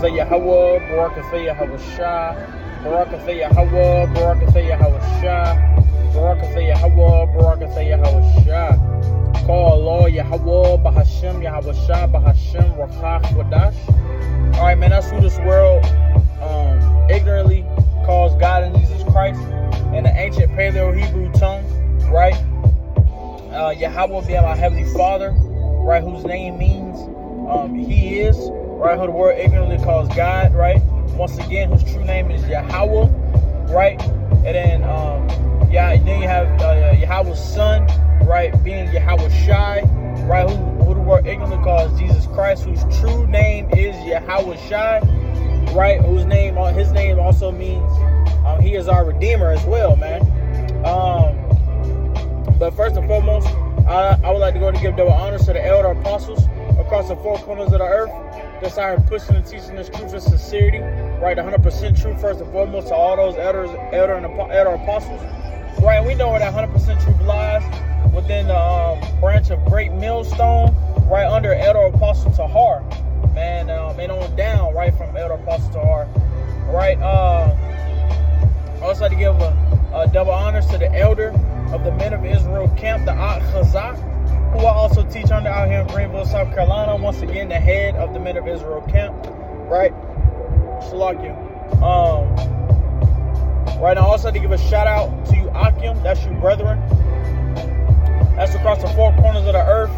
Atha Yahweh, Barak Atha Yahweh Shah, Barak Atha Yahweh, Barak Atha Yahweh Shah, Barak Atha Yahweh, Barak Atha Yahweh Shah. Call Allah Yahweh, Bahashem, Yahweh Shah, Bahashem, Rakach, Wadash. Alright, man, that's who this world ignorantly calls God and Jesus Christ in the ancient Paleo-Hebrew tongue, right? Yahweh being our Heavenly Father, right, whose name means He is, right, who the world ignorantly calls God, right? Once again, whose true name is Yahweh, right? And then, then you have Yahweh's Son, right, being Yahweh Shai, right, who the world ignorantly calls Jesus Christ, whose true name is Yahweh Shai, right, his name also means He is our Redeemer as well, man. But first and foremost, I would like to go and give double honors to the elder apostles across the four corners of the earth that's out here pushing and teaching this truth and sincerity, right? 100% truth first and foremost to all those elder apostles, right? And we know where that 100% truth lies within the branch of Great Millstone, right under Elder Apostle Tahar, man, and on down, right from Elder Apostle Tahar, right? I also like to give a double honors to the elder of the Men of Israel camp, the Ak Chazak, who I also teach under out here in Greenville, South Carolina. Once again, the head of the Men of Israel camp, right? Shalakia. Right, I also like to give a shout out to you, Akim. That's you, brethren. That's across the four corners of the earth.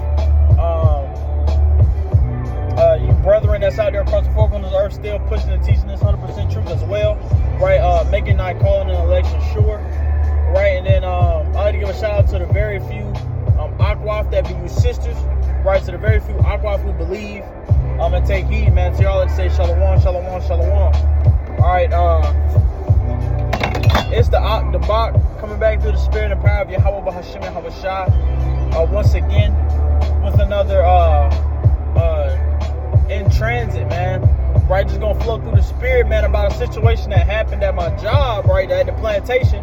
You brethren that's out there across the four corners of the earth still pushing and teaching this 100% truth as well, right? Making thy calling and election sure, right? And then I like to give a shout out to the very few Akwaf that be you sisters, right? To the very few Akwaf who believe and take heed, man. To y'all that say shalom, shalom, shalom. All right, it's the Ak, the Bak, coming back through the spirit and power of Yahweh Bahashem Yahweh Shah, once again with another in transit, man. Right, just gonna flow through the spirit, man, about a situation that happened at my job, right, at the plantation,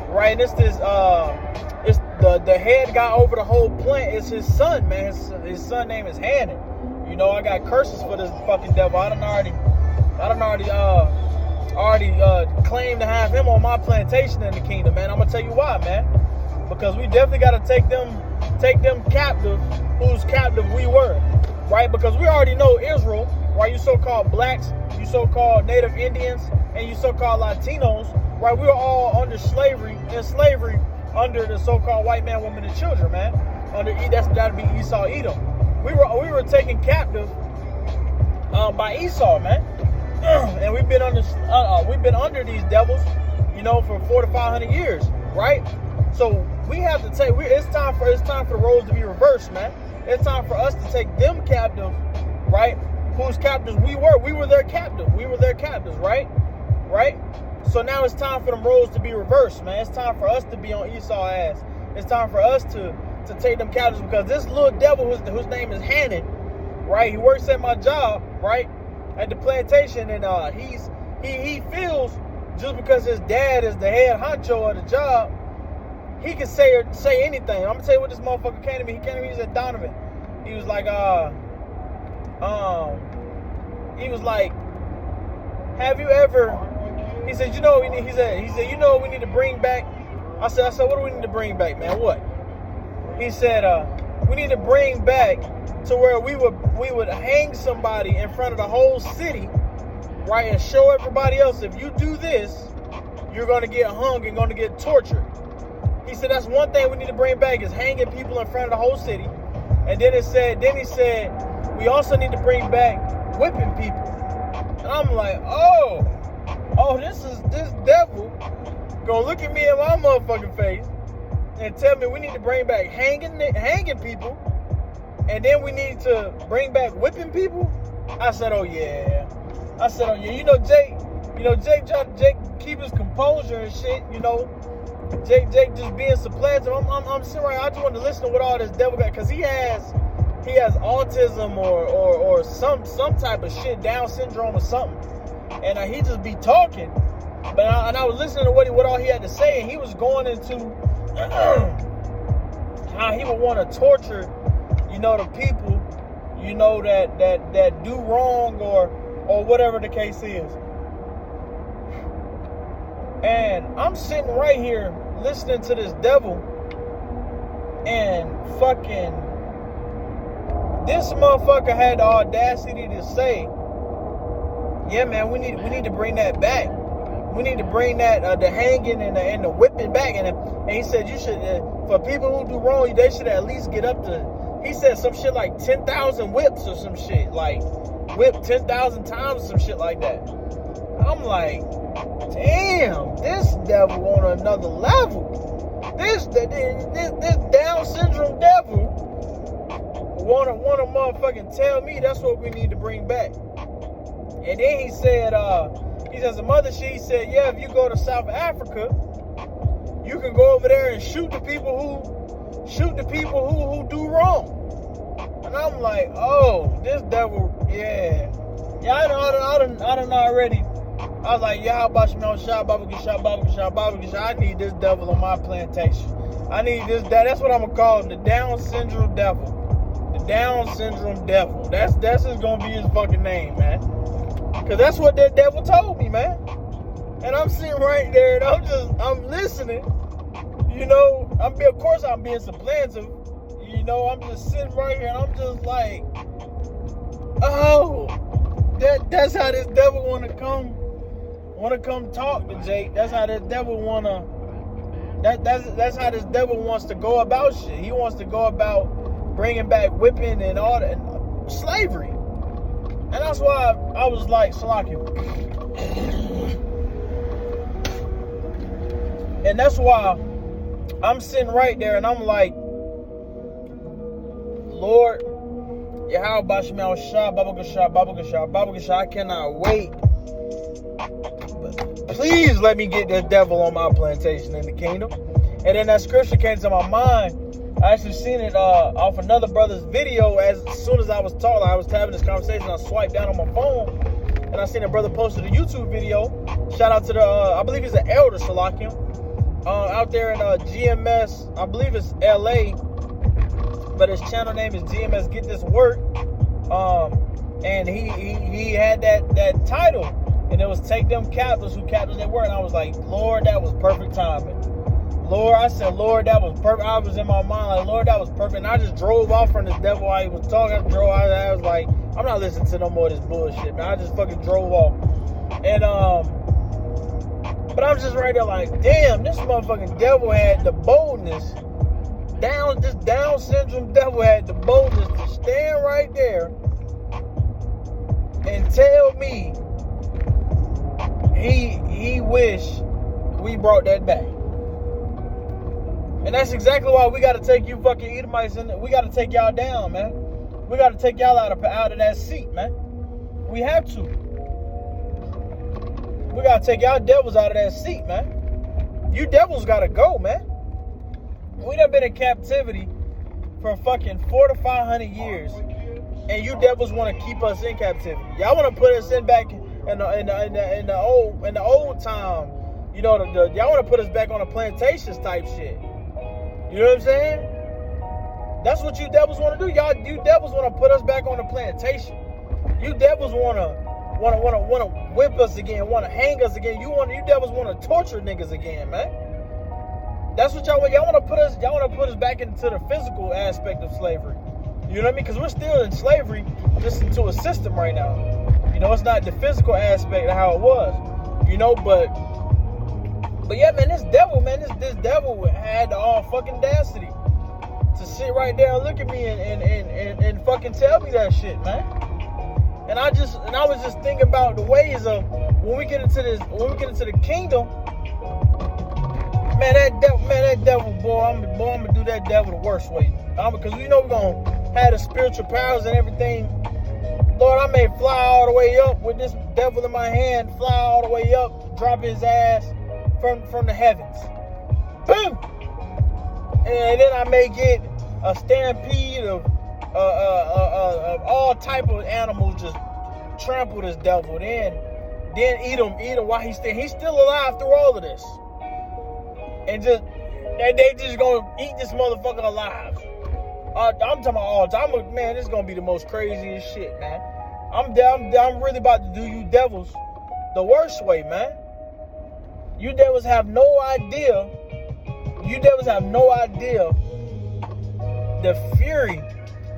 right. And it's the head guy over the whole plant is his son, man. His son name is Hannon. You know, I got curses for this fucking devil. I done already claimed to have him on my plantation in the kingdom, man. I'm gonna tell you why, man. Because we definitely gotta take them captive, whose captive we were, right? Because we already know Israel, right? You so-called blacks, you so-called Native Indians, and you so-called Latinos, right? We were all under slavery, under the so-called white man, woman, and children, man. That'd be Esau, Edom. We were taken captive by Esau, man. And we've been under these devils, you know, for 400 to 500 years, right? So we have to take. It's time for the roles to be reversed, man. It's time for us to take them captive, right? Whose captives we were. We were their captive. We were their captives, right? Right? So now it's time for them roles to be reversed, man. It's time for us to be on Esau's ass. It's time for us to take them captives, because this little devil whose name is Hannon, right? He works at my job, right? At the plantation, and he feels just because his dad is the head honcho of the job, he can say anything. I'm gonna tell you what this motherfucker came to me. He came to me, he said, Donovan. He was like, have you ever? He said, you know what we need? He said, you know what we need to bring back? I said, what do we need to bring back, man? What? He said, we need to bring back to where we would hang somebody in front of the whole city, right, and show everybody else, if you do this, you're gonna get hung and gonna get tortured. He said that's one thing we need to bring back, is hanging people in front of the whole city. And then he said, we also need to bring back whipping people. And I'm like, oh, this devil gonna look at me in my motherfucking face and tell me we need to bring back hanging people, and then we need to bring back whipping people. I said, oh yeah. You know, Jake keep his composure and shit, you know. Jake just being supplanted. I'm sitting right. I just want to listen to what all this devil got, because he has autism or some type of shit, Down syndrome or something, and he just be talking. But I was listening to what all he had to say, and he was going into how he would want to torture, you know, the people, you know, that do wrong or or whatever the case is. And I'm sitting right here listening to this devil, and fucking this motherfucker had the audacity to say, yeah, man, we need to bring that back. We need to bring that the hanging and the whipping back. And he said you should, for people who do wrong, they should at least get up to, he said some shit like 10,000 whips or some shit, like whip 10,000 times or some shit like that. I'm like, damn, this devil on another level. This Down syndrome devil wanna motherfucking tell me that's what we need to bring back. And then he said, some other shit. He said, yeah, if you go to South Africa, you can go over there and shoot the people who do wrong. And I'm like, oh, this devil, yeah, I done already. I was like, yeah, I need this devil on my plantation. I need this. That's what I'm gonna call him, the Down syndrome devil. The Down syndrome devil. That's just gonna be his fucking name, man. Cause that's what that devil told me, man. And I'm sitting right there, and I'm listening. You know, of course I'm being supplantive. You know, I'm just sitting right here, and I'm just like, oh, that's how this devil wanna come talk to Jake. That's how this devil wanna. That's how this devil wants to go about shit. He wants to go about bringing back whipping and all that, and slavery. And that's why I was like, Salaki. And that's why I'm sitting right there and I'm like, Lord, Yahweh Shema Shah, Baba Gasha, I cannot wait. But please let me get this devil on my plantation in the kingdom. And then that scripture came to my mind. I actually seen it off another brother's video. As soon as I was talking, I was having this conversation. I swiped down on my phone, and I seen a brother posted a YouTube video. Shout out to the, I believe he's an elder, Salakim, out there in GMS. I believe it's LA, but his channel name is GMS Get This Work. And he had that title, and it was Take Them Captives Who Captives They Were. And I was like, Lord, that was perfect timing. Lord, I said, Lord, that was perfect. I was in my mind like, Lord, that was perfect. And I just drove off from this devil while he was talking. I was like, I'm not listening to no more of this bullshit, man. I just fucking drove off. And, but I was just right there like, damn, this motherfucking devil had the boldness. This Down syndrome devil had the boldness to stand right there and tell me he wished we brought that back. And that's exactly why we got to take you fucking Edomites in. We got to take y'all down, man. We got to take y'all out of that seat, man. We have to. We got to take y'all devils out of that seat, man. You devils got to go, man. We done been in captivity for fucking 400 to 500 years, and you devils want to keep us in captivity. Y'all want to put us in back in the old time. You know, y'all want to put us back on the plantations type shit. You know what I'm saying? That's what you devils want to do. You devils want to put us back on the plantation. You devils want to whip us again, want to hang us again. You devils want to torture niggas again, man. That's what y'all want. Y'all want to put us back into the physical aspect of slavery. You know what I mean? Because we're still in slavery, just into a system right now. You know, it's not the physical aspect of how it was. You know, but yeah, man, this devil had the all fucking audacity to sit right there and look at me and fucking tell me that shit, man. And I was just thinking about the ways of when we get into the kingdom, man, that devil, boy, I'm gonna do that devil the worst way. Because we know we're gonna have the spiritual powers and everything. Lord, I may fly all the way up with this devil in my hand, fly all the way up, drop his ass from the heavens. Boom! And then I may get a stampede of all type of animals just trample this devil. Then eat him while he's still alive through all of this. And they just gonna eat this motherfucker alive. I'm talking about all the time. Man, this is gonna be the most craziest shit, man. I'm really about to do you devils the worst way, man. You devils have no idea. You devils have no idea the fury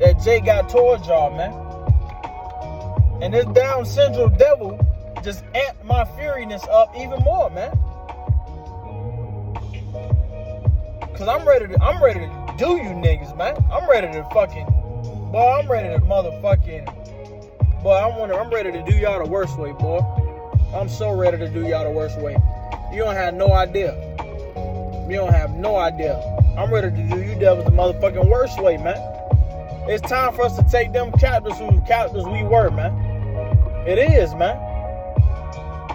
that Jay got towards y'all, man. And this Down syndrome devil just amped my furiness up even more, man. Cause I'm ready to do you niggas, man. I'm ready to I'm ready to do y'all the worst way, boy. I'm so ready to do y'all the worst way. You don't have no idea. You don't have no idea. I'm ready to do you devils the motherfucking worst way, man. It's time for us to take them captives whose captives we were, man. It is, man.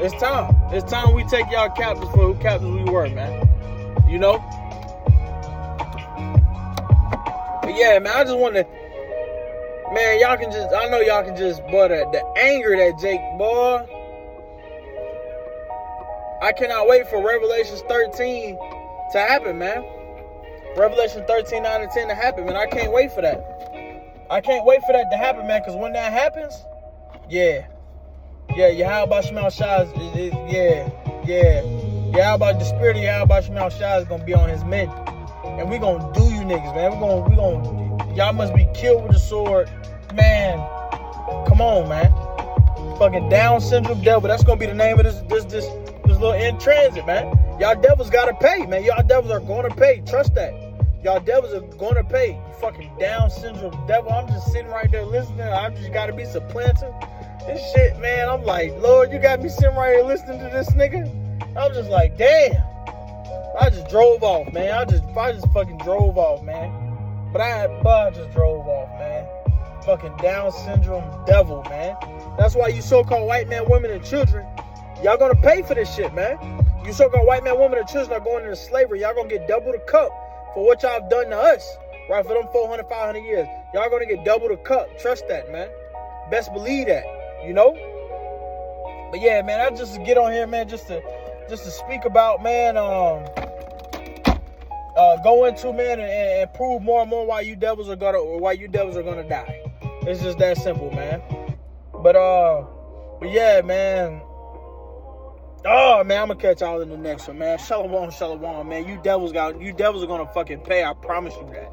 It's time. It's time we take y'all captives for who captives we were, man. You know? But yeah, man, I just want to, man, I know y'all can just, boy, the anger that Jake, boy. I cannot wait for Revelation 13 to happen, man. Revelation 13, 9 and 10 to happen, man. I can't wait for that. I can't wait for that to happen, man, because when that happens, Yahweh Shemel Shai Yahweh, the spirit of Yahweh Shemel Shai is going to be on his men. And we going to do you niggas, man. We going y'all must be killed with a sword. Man, come on, man. Fucking Down syndrome devil. That's going to be the name of this little in transit, man. Y'all devils got to pay, man. Y'all devils are going to pay. Trust that. Y'all devils are going to pay. You fucking Down syndrome devil. I'm just sitting right there listening. I just got to be supplanted. This shit, man. I'm like, Lord, you got me sitting right here listening to this nigga. I'm just like, damn. I just drove off, man. I just fucking drove off, man. But I just drove off, man. Fucking Down syndrome devil, man. That's why you so-called white men, women, and children, y'all gonna pay for this shit, man. You so-called white men, women, and children are going into slavery. Y'all gonna get double the cup for what y'all done to us, right? For them 400, 500 years. Y'all gonna get double the cup. Trust that, man. Best believe that, you know? But yeah, man, I just get on here, man, just to speak about, man, go into, man, and prove more and more why you devils are gonna die. It's just that simple, man. But yeah, man. Oh man, I'm gonna catch y'all in the next one, man. Shalom, shalom, man. You devils are gonna fucking pay. I promise you that.